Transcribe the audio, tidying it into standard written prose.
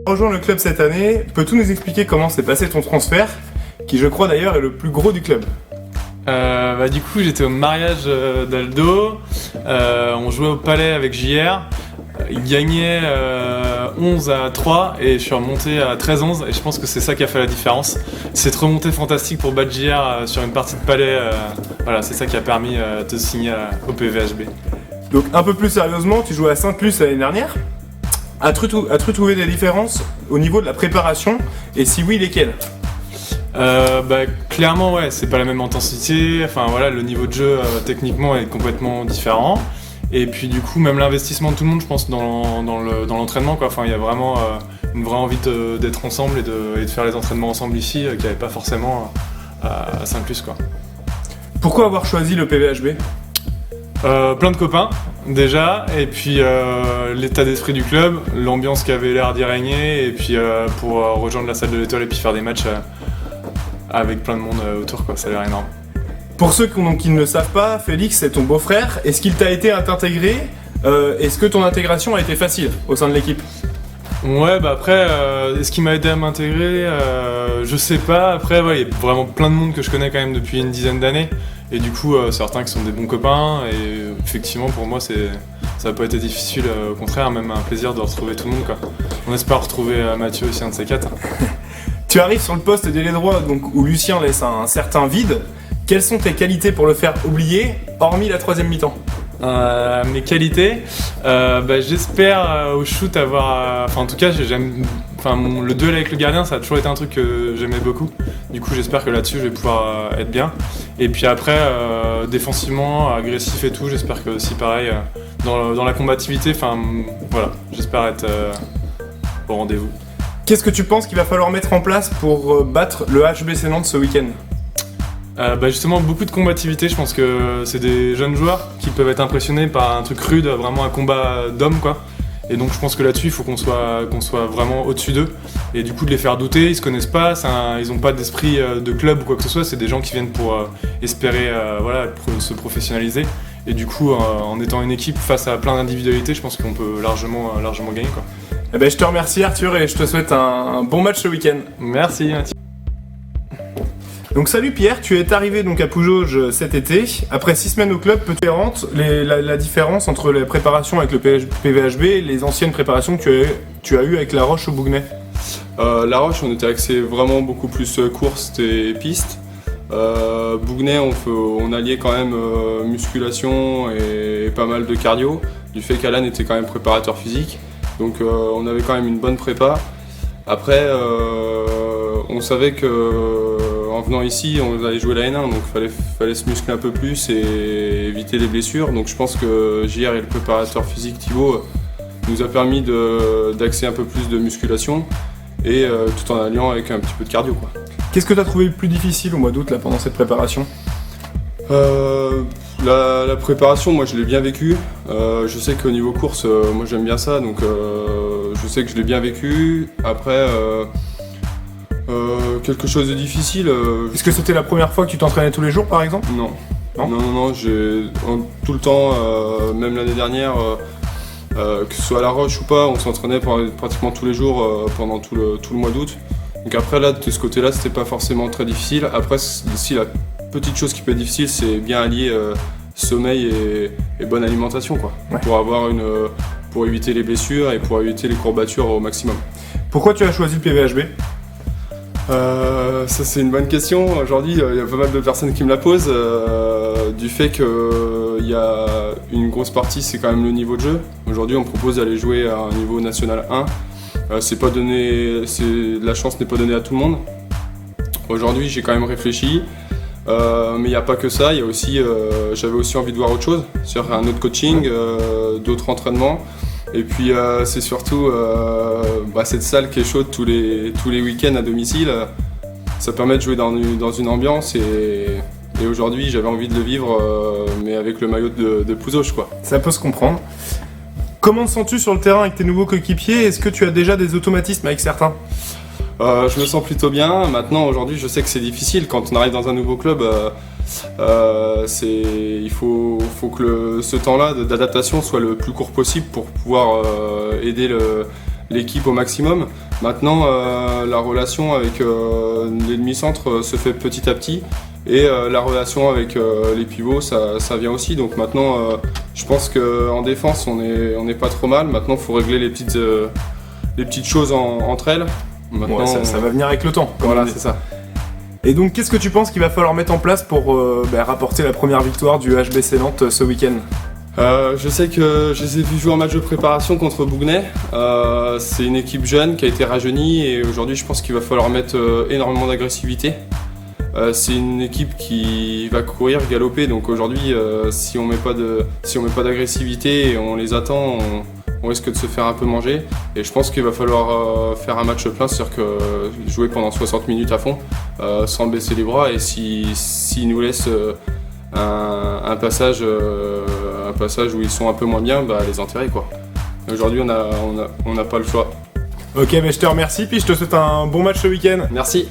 Rejoins le club cette année, peux-tu nous expliquer comment s'est passé ton transfert, qui je crois d'ailleurs est le plus gros du club? Du coup j'étais au mariage d'Aldo, on jouait au Palais avec JR, il gagnait 11-3 et je suis remonté à 13-11 et je pense que c'est ça qui a fait la différence. Cette remontée fantastique pour battre JR sur une partie de Palais, voilà, c'est ça qui a permis de signer au PVHB. Donc un peu plus sérieusement, tu jouais à Sainte-Luce l'année dernière. As-tu trouvé des différences au niveau de la préparation et si oui, lesquelles? Clairement ouais, c'est pas la même intensité, enfin voilà, le niveau de jeu techniquement est complètement différent. Et puis du coup même l'investissement de tout le monde je pense dans l'entraînement quoi. Enfin il y a vraiment une vraie envie d'être ensemble et de faire les entraînements ensemble ici qu'il n'y avait pas forcément à Saint-Luce quoi. Pourquoi avoir choisi le PVHB? Plein de copains déjà, et puis l'état d'esprit du club, l'ambiance qui avait l'air d'y régner, et puis pour rejoindre la salle de l'Étoile et puis faire des matchs avec plein de monde autour quoi, ça a l'air énorme. Pour ceux qui ne le savent pas, Félix c'est ton beau-frère. Est-ce qu'il t'a été à t'intégrer? Est-ce que ton intégration a été facile au sein de l'équipe? Ouais, après, est-ce qu'il m'a aidé à m'intégrer? Je sais pas. Après, ouais, il y a vraiment plein de monde que je connais quand même depuis une dizaine d'années. Et du coup, certains qui sont des bons copains. Et effectivement, pour moi, ça n'a pas été difficile. Au contraire, même un plaisir de retrouver tout le monde, quoi. On espère retrouver Mathieu aussi, un de ces quatre. Tu arrives sur le poste d'ailier droit donc, où Lucien laisse un certain vide. Quelles sont tes qualités pour le faire oublier, hormis la troisième mi-temps? Mes qualités, j'espère au shoot avoir... en tout cas, le duel avec le gardien, ça a toujours été un truc que j'aimais beaucoup. Du coup, j'espère que là-dessus, je vais pouvoir être bien. Et puis après, défensivement, agressif et tout, j'espère que aussi pareil, dans la combativité, voilà, j'espère être au rendez-vous. Qu'est-ce que tu penses qu'il va falloir mettre en place pour battre le HBC Nantes ce week-end? Justement, beaucoup de combativité. Je pense que c'est des jeunes joueurs qui peuvent être impressionnés par un truc rude, vraiment un combat d'hommes quoi. Et donc je pense que là-dessus il faut qu'on soit vraiment au-dessus d'eux. Et du coup de les faire douter, ils se connaissent pas, ils n'ont pas d'esprit de club ou quoi que ce soit, c'est des gens qui viennent pour espérer se professionnaliser. Et du coup en étant une équipe face à plein d'individualités, je pense qu'on peut largement gagner quoi. Je te remercie Arthur et je te souhaite un bon match ce week-end. Merci Mathieu. Donc salut Pierre, tu es arrivé donc à Poujauges cet été. Après 6 semaines au club, peux-tu rendre la différence entre les préparations avec le PVHB et les anciennes préparations que tu as eues avec La Roche au Bougnay? La Roche, on était axé vraiment beaucoup plus course et piste. Bougnay, on alliait quand même musculation et pas mal de cardio, du fait qu'Alan était quand même préparateur physique. Donc on avait quand même une bonne prépa. Après, on savait que en venant ici, on allait jouer la N1, donc fallait se muscler un peu plus et éviter les blessures. Donc je pense que JR et le préparateur physique Thibaut nous a permis d'axer un peu plus de musculation et tout en alliant avec un petit peu de cardio, quoi. Qu'est-ce que tu as trouvé le plus difficile au mois d'août là, pendant cette préparation? La préparation, moi je l'ai bien vécu. Je sais qu'au niveau course, moi j'aime bien ça, donc je sais que je l'ai bien vécu. Après, quelque chose de difficile. Est-ce que c'était la première fois que tu t'entraînais tous les jours par exemple? Non. Non, tout le temps, même l'année dernière, que ce soit à La Roche ou pas, on s'entraînait pratiquement tous les jours pendant tout le mois d'août. Donc après là, de ce côté-là, c'était pas forcément très difficile. Après, si la petite chose qui peut être difficile, c'est bien allier sommeil et bonne alimentation, quoi, ouais. Pour éviter les blessures et pour éviter les courbatures au maximum. Pourquoi tu as choisi le PVHB? Ça c'est une bonne question. Aujourd'hui, il y a pas mal de personnes qui me la posent. Du fait qu'il y a une grosse partie, c'est quand même le niveau de jeu. Aujourd'hui, on propose d'aller jouer à un niveau national 1. La chance n'est pas donnée à tout le monde. Aujourd'hui, j'ai quand même réfléchi. Mais il n'y a pas que ça. Il y a aussi, j'avais aussi envie de voir autre chose, sur un autre coaching, d'autres entraînements. Et puis c'est surtout cette salle qui est chaude tous les week-ends à domicile. Ça permet de jouer dans une ambiance et aujourd'hui j'avais envie de le vivre mais avec le maillot de Pouzauges, quoi. Ça peut se comprendre. Comment te sens-tu sur le terrain avec tes nouveaux coéquipiers? Est-ce que tu as déjà des automatismes avec certains? Je me sens plutôt bien. Maintenant, aujourd'hui, je sais que c'est difficile. Quand on arrive dans un nouveau club, il faut que ce temps-là d'adaptation soit le plus court possible pour pouvoir aider l'équipe au maximum. Maintenant, la relation avec les demi-centres se fait petit à petit. Et la relation avec les pivots, ça vient aussi. Donc maintenant, je pense qu'en défense, on n'est pas trop mal. Maintenant, il faut régler les petites choses entre elles. Maintenant, Ouais, ça va venir avec le temps. comme Voilà, on dit. c'est ça. Et donc, qu'est-ce que tu penses qu'il va falloir mettre en place pour rapporter la première victoire du HBC Nantes ce week-end? Je sais que je les ai vus jouer en match de préparation contre Bougnay. C'est une équipe jeune qui a été rajeunie et aujourd'hui, je pense qu'il va falloir mettre énormément d'agressivité. C'est une équipe qui va courir, galoper, donc aujourd'hui, si on met pas d'agressivité et on les attend, on risque de se faire un peu manger. Et je pense qu'il va falloir faire un match plein, c'est-à-dire que jouer pendant 60 minutes à fond, sans baisser les bras. Et s'ils nous laissent un passage où ils sont un peu moins bien, les enterrer quoi. Aujourd'hui, on n'a pas le choix. Ok, mais je te remercie, puis je te souhaite un bon match ce week-end. Merci.